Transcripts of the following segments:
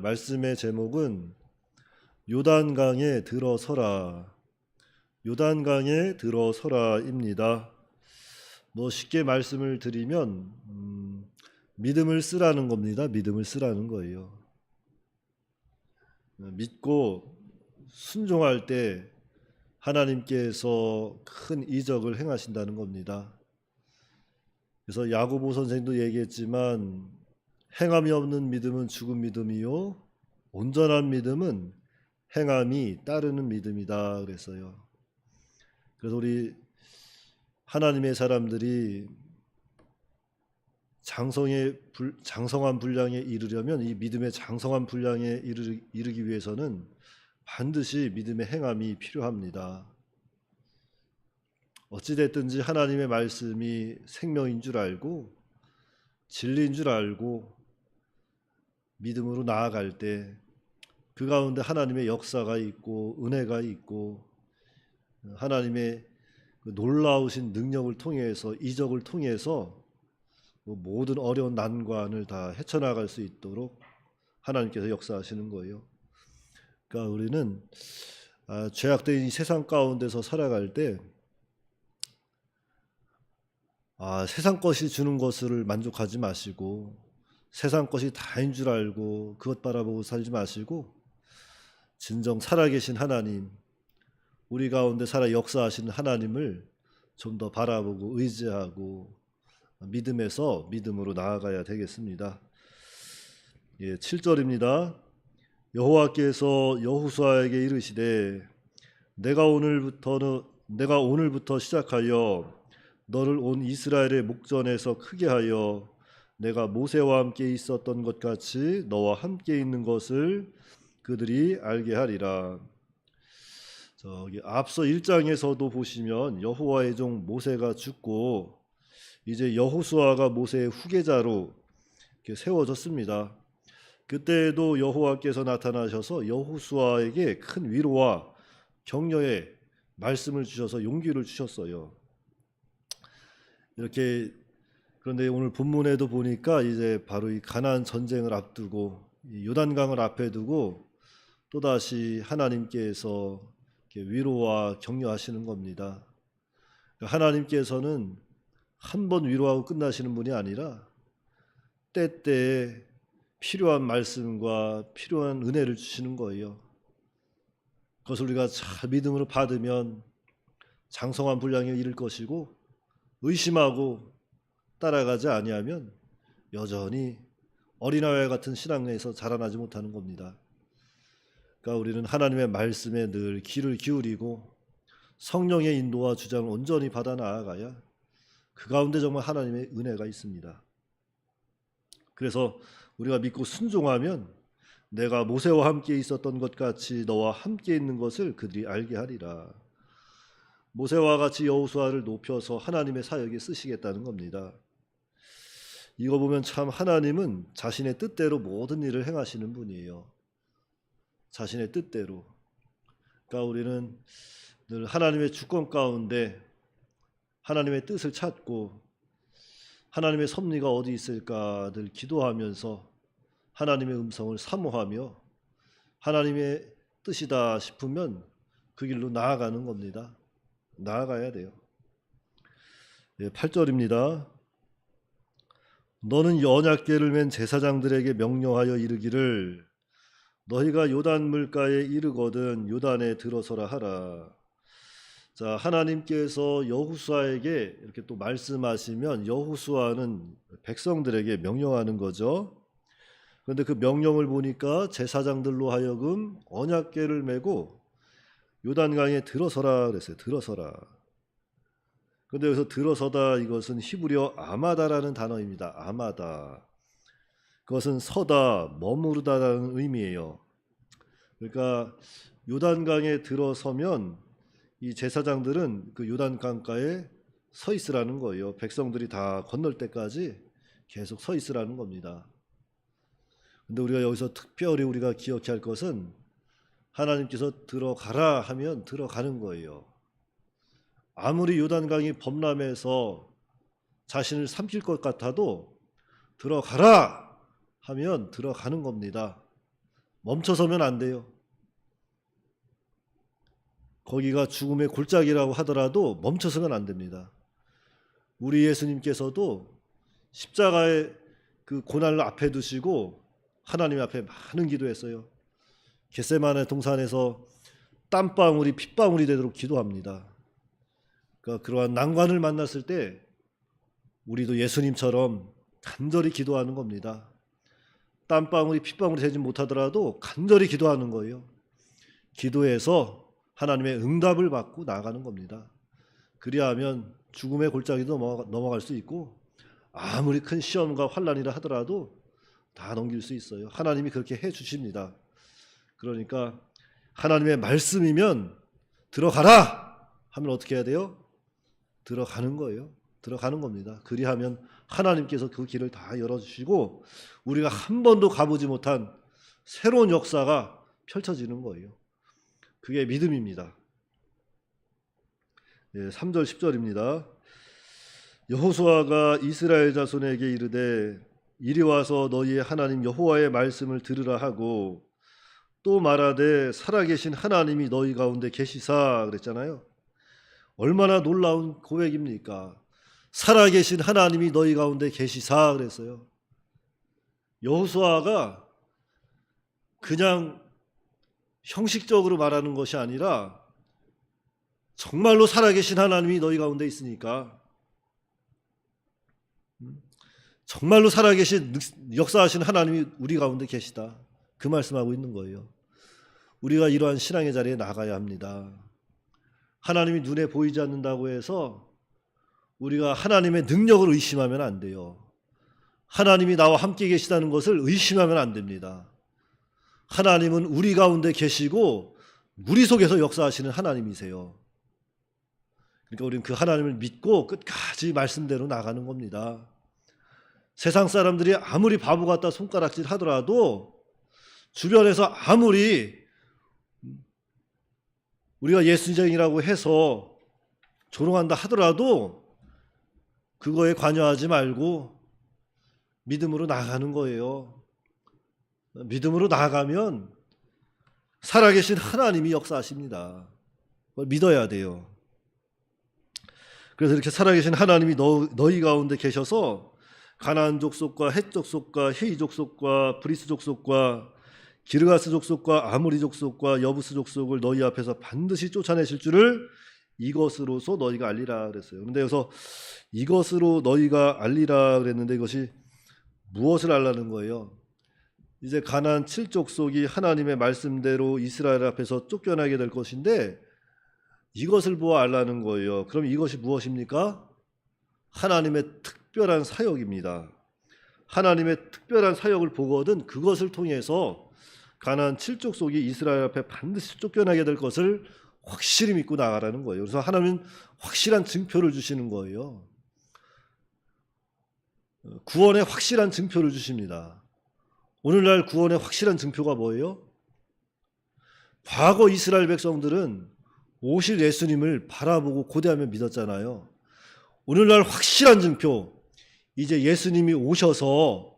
말씀의 제목은 요단강에 들어서라. 요단강에 들어서라입니다. 쉽게 말씀을 드리면 믿음을 쓰라는 겁니다. 믿음을 쓰라는 거예요. 믿고 순종할 때 하나님께서 큰 이적을 행하신다는 겁니다. 그래서 야고보 선생도 얘기했지만 행함이 없는 믿음은 죽은 믿음이요 온전한 믿음은 행함이 따르는 믿음이다 그랬어요. 그래서 우리 하나님의 사람들이 장성한 분량에 이르려면 이 믿음의 장성한 분량에 이르기 위해서는 반드시 믿음의 행함이 필요합니다. 어찌됐든지 하나님의 말씀이 생명인 줄 알고 진리인 줄 알고 믿음으로 나아갈 때 그 가운데 하나님의 역사가 있고 은혜가 있고 하나님의 놀라우신 능력을 통해서 이적을 통해서 모든 어려운 난관을 다 헤쳐나갈 수 있도록 하나님께서 역사하시는 거예요. 그러니까 우리는 죄악된 이 세상 가운데서 살아갈 때 세상 것이 주는 것을 만족하지 마시고 세상 것이 다인 줄 알고 그것 바라보고 살지 마시고 진정 살아계신 하나님, 우리 가운데 살아 역사하시는 하나님을 좀 더 바라보고 의지하고 믿음으로 나아가야 되겠습니다. 7절입니다. 여호와께서 여호수아에게 이르시되 내가 오늘부터 시작하여 너를 온 이스라엘의 목전에서 크게 하여 내가 모세와 함께 있었던 것 같이 너와 함께 있는 것을 그들이 알게 하리라. 앞서 1장에서도 보시면 여호와의 종 모세가 죽고 이제 여호수아가 모세의 후계자로 이렇게 세워졌습니다. 그때에도 여호와께서 나타나셔서 여호수아에게 큰 위로와 격려의 말씀을 주셔서 용기를 주셨어요. 그런데 오늘 본문에도 보니까 이제 바로 이 가나안 전쟁을 앞두고 이 요단강을 앞에 두고 또다시 하나님께서 위로와 격려하시는 겁니다. 하나님께서는 한 번 위로하고 끝나시는 분이 아니라 때때에 필요한 말씀과 필요한 은혜를 주시는 거예요. 그것을 우리가 잘 믿음으로 받으면 장성한 분량에 이를 것이고 의심하고 따라가지 아니하면 여전히 어린아이와 같은 신앙에서 자라나지 못하는 겁니다. 그러니까 우리는 하나님의 말씀에 늘 귀를 기울이고 성령의 인도와 주장을 온전히 받아 나아가야 그 가운데 정말 하나님의 은혜가 있습니다. 그래서 우리가 믿고 순종하면 내가 모세와 함께 있었던 것 같이 너와 함께 있는 것을 그들이 알게 하리라. 모세와 같이 여호수아를 높여서 하나님의 사역에 쓰시겠다는 겁니다. 이거 보면 참 하나님은 자신의 뜻대로 모든 일을 행하시는 분이에요. 자신의 뜻대로. 그러니까 우리는 늘 하나님의 주권 가운데 하나님의 뜻을 찾고 하나님의 섭리가 어디 있을까 늘 기도하면서 하나님의 음성을 사모하며 하나님의 뜻이다 싶으면 그 길로 나아가는 겁니다. 나아가야 돼요. 8절입니다. 너는 언약궤를 맨 제사장들에게 명령하여 이르기를 너희가 요단 물가에 이르거든 요단에 들어서라 하라. 자, 하나님께서 여호수아에게 이렇게 또 말씀하시면 여호수아는 백성들에게 명령하는 거죠. 그런데 그 명령을 보니까 제사장들로 하여금 언약궤를 메고 요단강에 들어서라 그랬어요. 들어서라. 그런데 여기서 들어서다 이것은 히브리어 아마다라는 단어입니다. 아마다. 그것은 서다, 머무르다라는 의미예요. 그러니까 요단강에 들어서면 이 제사장들은 그 요단강가에 서 있으라는 거예요. 백성들이 다 건널 때까지 계속 서 있으라는 겁니다. 근데 우리가 여기서 특별히 우리가 기억해야 할 것은 하나님께서 들어가라 하면 들어가는 거예요. 아무리 요단강이 범람해서 자신을 삼킬 것 같아도 들어가라 하면 들어가는 겁니다. 멈춰서면 안 돼요. 거기가 죽음의 골짜기라고 하더라도 멈춰서면 안 됩니다. 우리 예수님께서도 십자가의 그 고난을 앞에 두시고 하나님 앞에 많은 기도했어요. 겟세마네 동산에서 땀방울이 핏방울이 되도록 기도합니다. 그러니까 그러한 난관을 만났을 때 우리도 예수님처럼 간절히 기도하는 겁니다. 땀방울이 핏방울이 되지 못하더라도 간절히 기도하는 거예요. 기도해서 하나님의 응답을 받고 나아가는 겁니다. 그리하면 죽음의 골짜기도 넘어갈 수 있고 아무리 큰 시험과 환난이라 하더라도 다 넘길 수 있어요. 하나님이 그렇게 해 주십니다. 그러니까 하나님의 말씀이면 들어가라 하면 어떻게 해야 돼요? 들어가는 거예요. 들어가는 겁니다. 그리하면 하나님께서 그 길을 다 열어주시고 우리가 한 번도 가보지 못한 새로운 역사가 펼쳐지는 거예요. 그게 믿음입니다. 3절 10절입니다. 여호수아가 이스라엘 자손에게 이르되 이리 와서 너희의 하나님 여호와의 말씀을 들으라 하고 또 말하되 살아계신 하나님이 너희 가운데 계시사 그랬잖아요. 얼마나 놀라운 고백입니까? 살아계신 하나님이 너희 가운데 계시사 그랬어요. 여호수아가 그냥 형식적으로 말하는 것이 아니라 정말로 살아계신 하나님이 너희 가운데 있으니까 정말로 살아계신 역사하신 하나님이 우리 가운데 계시다. 그 말씀하고 있는 거예요. 우리가 이러한 신앙의 자리에 나가야 합니다. 하나님이 눈에 보이지 않는다고 해서 우리가 하나님의 능력을 의심하면 안 돼요. 하나님이 나와 함께 계시다는 것을 의심하면 안 됩니다. 하나님은 우리 가운데 계시고 우리 속에서 역사하시는 하나님이세요. 그러니까 우리는 그 하나님을 믿고 끝까지 말씀대로 나가는 겁니다. 세상 사람들이 아무리 바보 같다 손가락질 하더라도 주변에서 아무리 우리가 예수쟁이라고 해서 조롱한다 하더라도 그거에 관여하지 말고 믿음으로 나가는 거예요. 믿음으로 나가면 살아계신 하나님이 역사하십니다. 그걸 믿어야 돼요. 그래서 이렇게 살아계신 하나님이 너희 가운데 계셔서 가나안 족속과 헷 족속과 헤이 족속과 브리스 족속과 기르가스 족속과 아모리 족속과 여부스 족속을 너희 앞에서 반드시 쫓아내실 줄을 이것으로서 너희가 알리라 그랬어요. 그런데 여기서 이것으로 너희가 알리라 그랬는데 이것이 무엇을 알라는 거예요? 이제 가나안 7족속이 하나님의 말씀대로 이스라엘 앞에서 쫓겨나게 될 것인데 이것을 보아 알라는 거예요. 그럼 이것이 무엇입니까? 하나님의 특별한 사역입니다. 하나님의 특별한 사역을 보거든 그것을 통해서 가나안 7족속이 이스라엘 앞에 반드시 쫓겨나게 될 것을 확실히 믿고 나가라는 거예요. 그래서 하나님은 확실한 증표를 주시는 거예요. 구원의 확실한 증표를 주십니다. 오늘날 구원의 확실한 증표가 뭐예요? 과거 이스라엘 백성들은 오실 예수님을 바라보고 고대하며 믿었잖아요. 오늘날 확실한 증표, 이제 예수님이 오셔서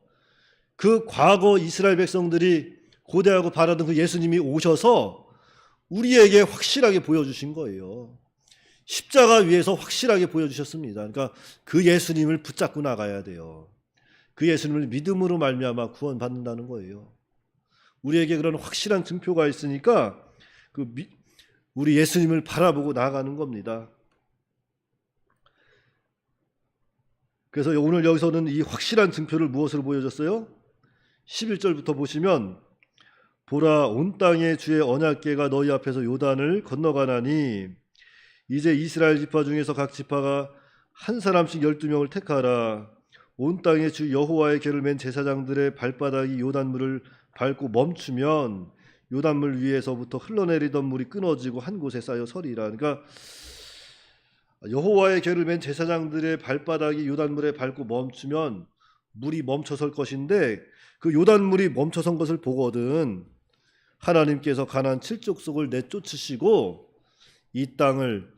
그 과거 이스라엘 백성들이 고대하고 바라던 그 예수님이 오셔서 우리에게 확실하게 보여주신 거예요. 십자가 위에서 확실하게 보여주셨습니다. 그러니까 그 예수님을 붙잡고 나가야 돼요. 그 예수님을 믿음으로 말미암아 구원받는다는 거예요. 우리에게 그런 확실한 증표가 있으니까 우리 예수님을 바라보고 나아가는 겁니다. 그래서 오늘 여기서는 이 확실한 증표를 무엇으로 보여줬어요? 11절부터 보시면 보라 온 땅의 주의 언약궤가 너희 앞에서 요단을 건너가나니 이제 이스라엘 지파 중에서 각 지파가 한 사람씩 12명을 택하라. 온 땅의 주 여호와의 궤를 맨 제사장들의 발바닥이 요단물을 밟고 멈추면 요단물 위에서부터 흘러내리던 물이 끊어지고 한 곳에 쌓여 서리라. 그러니까 여호와의 궤를 맨 제사장들의 발바닥이 요단물에 밟고 멈추면 물이 멈춰설 것인데 그 요단물이 멈춰선 것을 보거든 하나님께서 가나안 7족속을 내쫓으시고 이 땅을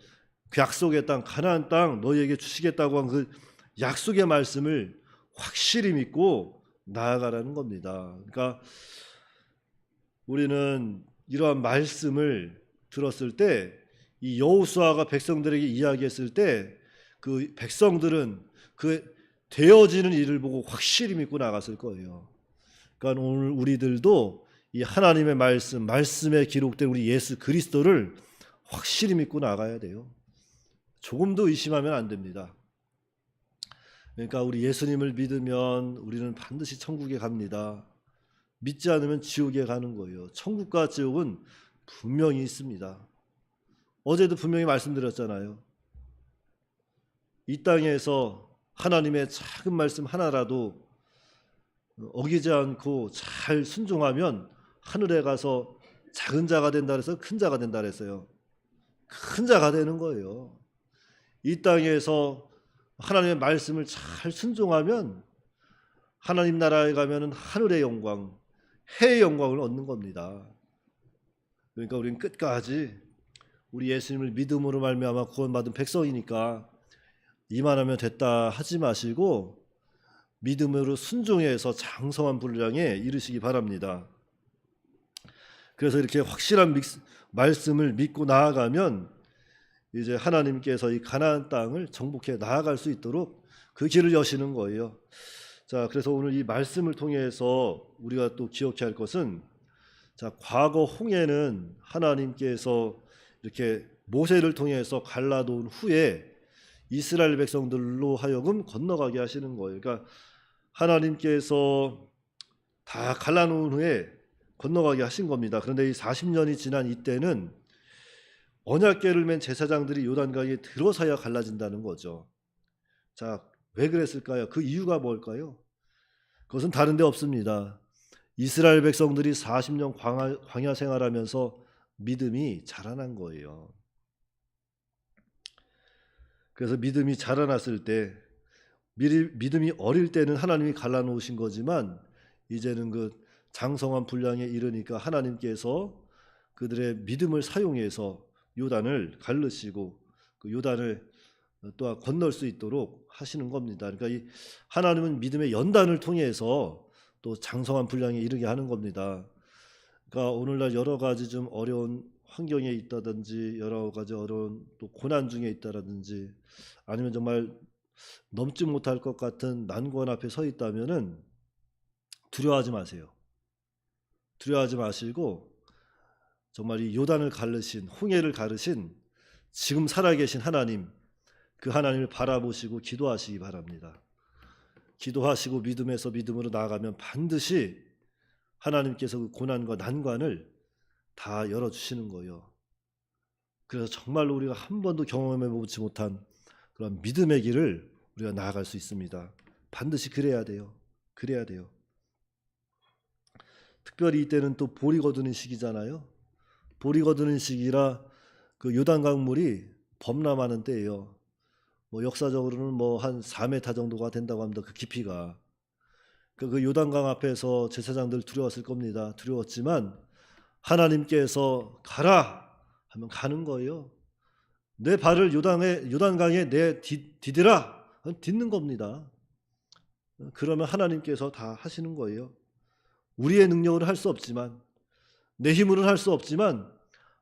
그 약속의 땅 가나안 땅 너희에게 주시겠다고 한 그 약속의 말씀을 확실히 믿고 나아가라는 겁니다. 그러니까 우리는 이러한 말씀을 들었을 때 이 여호수아가 백성들에게 이야기했을 때 그 백성들은 그 되어지는 일을 보고 확실히 믿고 나갔을 거예요. 그러니까 오늘 우리들도 이 하나님의 말씀에 기록된 우리 예수 그리스도를 확실히 믿고 나가야 돼요. 조금도 의심하면 안 됩니다. 그러니까 우리 예수님을 믿으면 우리는 반드시 천국에 갑니다. 믿지 않으면 지옥에 가는 거예요. 천국과 지옥은 분명히 있습니다. 어제도 분명히 말씀드렸잖아요. 이 땅에서 하나님의 작은 말씀 하나라도 어기지 않고 잘 순종하면 하늘에 가서 작은 자가 된다 그래서 큰 자가 된다 그랬어요. 큰 자가 되는 거예요. 이 땅에서 하나님의 말씀을 잘 순종하면 하나님 나라에 가면은 하늘의 영광, 해의 영광을 얻는 겁니다. 그러니까 우리는 끝까지 우리 예수님을 믿음으로 말미암아 구원받은 백성이니까 이만하면 됐다 하지 마시고 믿음으로 순종해서 장성한 분량에 이르시기 바랍니다. 그래서 이렇게 확실한 말씀을 믿고 나아가면 이제 하나님께서 이 가나안 땅을 정복해 나아갈 수 있도록 그 길을 여시는 거예요. 자, 그래서 오늘 이 말씀을 통해서 우리가 또 기억해야 할 것은, 자, 과거 홍해는 하나님께서 이렇게 모세를 통해서 갈라놓은 후에 이스라엘 백성들로 하여금 건너가게 하시는 거예요. 그러니까 하나님께서 다 갈라놓은 후에 건너가게 하신 겁니다. 그런데 이 40년이 지난 이때는 언약궤를 맨 제사장들이 요단강에 들어서야 갈라진다는 거죠. 자, 왜 그랬을까요? 그 이유가 뭘까요? 그것은 다른 데 없습니다. 이스라엘 백성들이 40년 광야 생활하면서 믿음이 자라난 거예요. 그래서 믿음이 자라났을 때, 믿음이 어릴 때는 하나님이 갈라놓으신 거지만 이제는 그 장성한 분량에 이르니까 하나님께서 그들의 믿음을 사용해서 요단을 갈르시고 그 요단을 또 건널 수 있도록 하시는 겁니다. 그러니까 이 하나님은 믿음의 연단을 통해서 또 장성한 분량에 이르게 하는 겁니다. 그러니까 오늘날 여러 가지 좀 어려운 환경에 있다든지 여러 가지 어려운 또 고난 중에 있다든지 아니면 정말 넘지 못할 것 같은 난관 앞에 서 있다면은 두려워하지 마세요. 두려워하지 마시고 정말 이 요단을 가르신, 홍해를 가르신 지금 살아계신 하나님, 그 하나님을 바라보시고 기도하시기 바랍니다. 기도하시고 믿음에서 믿음으로 나아가면 반드시 하나님께서 그 고난과 난관을 다 열어주시는 거예요. 그래서 정말로 우리가 한 번도 경험해보지 못한 그런 믿음의 길을 우리가 나아갈 수 있습니다. 반드시 그래야 돼요. 그래야 돼요. 특별히 이때는 또 보리 거두는 시기잖아요. 보리 거두는 시기라 그 요단강 물이 범람하는 때예요. 뭐 역사적으로는 뭐 한 4m 정도가 된다고 합니다. 그 깊이가. 그 요단강 앞에서 제사장들 두려웠을 겁니다. 두려웠지만 하나님께서 가라 하면 가는 거예요. 내 발을 요단강에 디디라 딛는 겁니다. 그러면 하나님께서 다 하시는 거예요. 우리의 능력으로 할 수 없지만, 내 힘으로는 할 수 없지만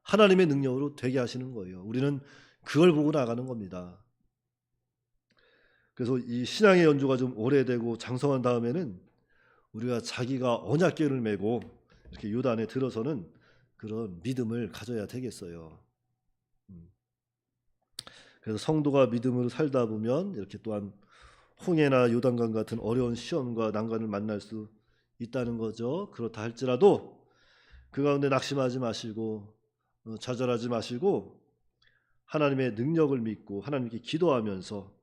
하나님의 능력으로 되게 하시는 거예요. 우리는 그걸 보고 나가는 겁니다. 그래서 이 신앙의 연주가 좀 오래되고 장성한 다음에는 우리가 자기가 언약궤를 메고 이렇게 요단에 들어서는 그런 믿음을 가져야 되겠어요. 그래서 성도가 믿음으로 살다 보면 이렇게 또한 홍해나 요단강 같은 어려운 시험과 난관을 만날 수 있다는 거죠. 그렇다 할지라도 그 가운데 낙심하지 마시고 좌절하지 마시고 하나님의 능력을 믿고 하나님께 기도하면서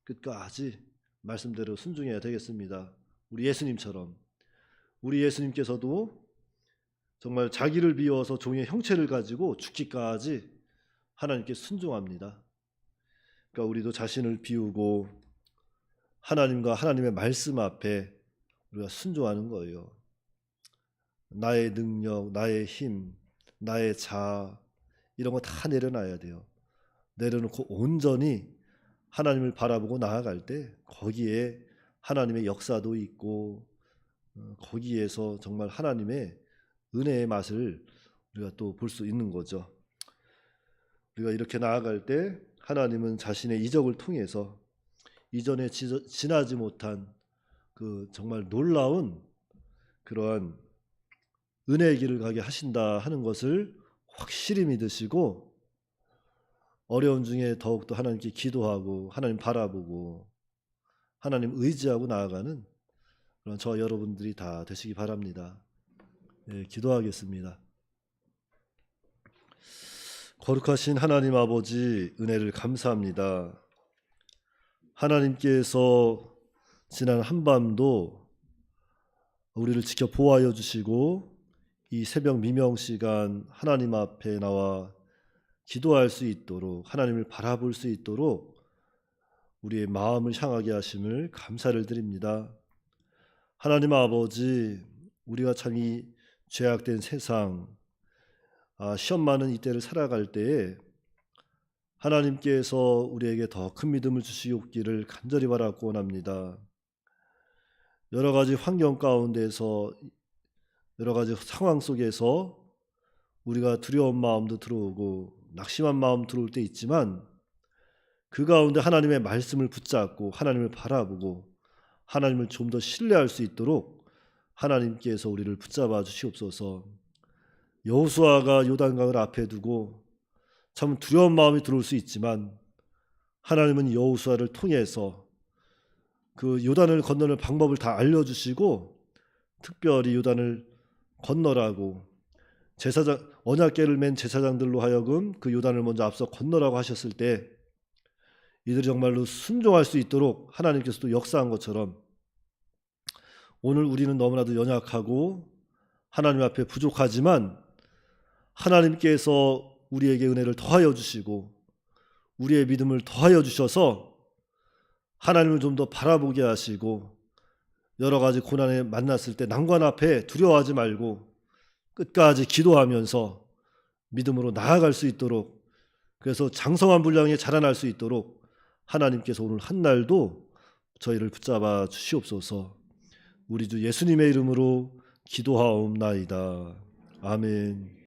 끝까지 말씀대로 순종해야 되겠습니다. 우리 예수님처럼. 우리 예수님께서도 정말 자기를 비워서 종의 형체를 가지고 죽기까지 하나님께 순종합니다. 그러니까 우리도 자신을 비우고 하나님과 하나님의 말씀 앞에 우리가 순종하는 거예요. 나의 능력, 나의 힘, 나의 자아 이런 거 다 내려놔야 돼요. 내려놓고 온전히 하나님을 바라보고 나아갈 때 거기에 하나님의 역사도 있고 거기에서 정말 하나님의 은혜의 맛을 우리가 또 볼 수 있는 거죠. 우리가 이렇게 나아갈 때 하나님은 자신의 이적을 통해서 이전에 지나지 못한 그 정말 놀라운 그러한 은혜의 길을 가게 하신다 하는 것을 확실히 믿으시고, 어려움 중에 더욱더 하나님께 기도하고 하나님 바라보고 하나님 의지하고 나아가는 그런 저와 여러분들이 다 되시기 바랍니다. 네, 기도하겠습니다. 거룩하신 하나님 아버지, 은혜를 감사합니다. 하나님께서 지난 한밤도 우리를 지켜 보호하여 주시고 이 새벽 미명 시간 하나님 앞에 나와 기도할 수 있도록, 하나님을 바라볼 수 있도록 우리의 마음을 향하게 하심을 감사를 드립니다. 하나님 아버지, 우리가 참 이 죄악된 세상, 시험 많은 이때를 살아갈 때에 하나님께서 우리에게 더 큰 믿음을 주시옵기를 간절히 바라고 원합니다. 여러 가지 환경 가운데서, 여러 가지 상황 속에서 우리가 두려운 마음도 들어오고 낙심한 마음 들어올 때 있지만, 그 가운데 하나님의 말씀을 붙잡고 하나님을 바라보고 하나님을 좀 더 신뢰할 수 있도록 하나님께서 우리를 붙잡아 주시옵소서. 여호수아가 요단강을 앞에 두고 참 두려운 마음이 들어올 수 있지만, 하나님은 여호수아를 통해서 그 요단을 건너는 방법을 다 알려주시고 특별히 요단을 건너라고, 제사장 언약궤를 맨 제사장들로 하여금 그 요단을 먼저 앞서 건너라고 하셨을 때 이들이 정말로 순종할 수 있도록 하나님께서 또 역사한 것처럼, 오늘 우리는 너무나도 연약하고 하나님 앞에 부족하지만 하나님께서 우리에게 은혜를 더하여 주시고 우리의 믿음을 더하여 주셔서 하나님을 좀 더 바라보게 하시고, 여러 가지 고난에 만났을 때 난관 앞에 두려워하지 말고 끝까지 기도하면서 믿음으로 나아갈 수 있도록, 그래서 장성한 분량에 자라날 수 있도록 하나님께서 오늘 한날도 저희를 붙잡아 주시옵소서. 우리 주 예수님의 이름으로 기도하옵나이다. 아멘.